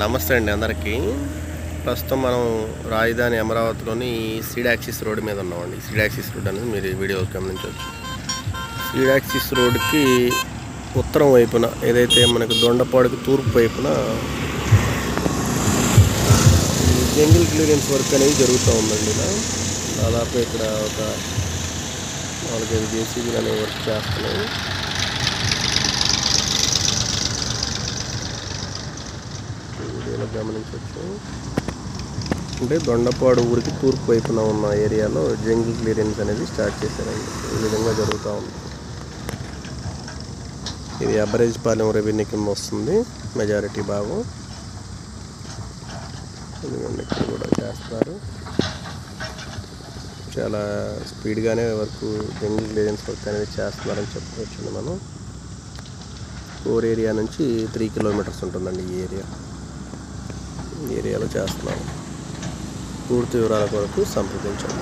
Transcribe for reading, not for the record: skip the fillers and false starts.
నమస్తే అండి అందరికీ. ప్రస్తుతం మనం రాజధాని అమరావతిలోని సీడ్ యాక్సిస్ రోడ్ మీద ఉన్నామండి. సీడ్ యాక్సిస్ రోడ్ అనేది మీరు వీడియో గమనించవచ్చు. సీడ్ యాక్సిస్ రోడ్కి ఉత్తరం వైపున ఏదైతే మనకు దొండపాడుకి తూర్పు వైపున జంగిల్ క్లియరెన్స్ వర్క్ అనేది జరుగుతూ ఉందండి. ఇలా దాదాపు ఇక్కడ ఒక 4-5 జేసీబీలు అనేవి వర్క్ చేస్తున్నాయి. గమనించవచ్చు. అంటే దొండపాడు ఊరికి తూర్పు వైపున ఉన్న ఏరియాలో జంగిల్ క్లియరెన్స్ అనేది స్టార్ట్ చేశారండి. ఈ విధంగా జరుగుతూ ఉంది. ఇది అబరేజ్పాలెం రెవెన్యూ కింద వస్తుంది మెజారిటీ భాగం. ఎందుకంటే ఇక్కడ కూడా చేస్తారు. చాలా స్పీడ్గానే వర్క్ జంగిల్ క్లియరెన్స్ వర్క్ అనేది చేస్తున్నారని చెప్పుకోవచ్చు. మనం కోర్ ఏరియా నుంచి 3 కిలోమీటర్స్ ఉంటుందండి ఈ ఏరియాలో చేస్తున్నాము. పూర్తి వివరాల కొరకు సంప్రదించండి.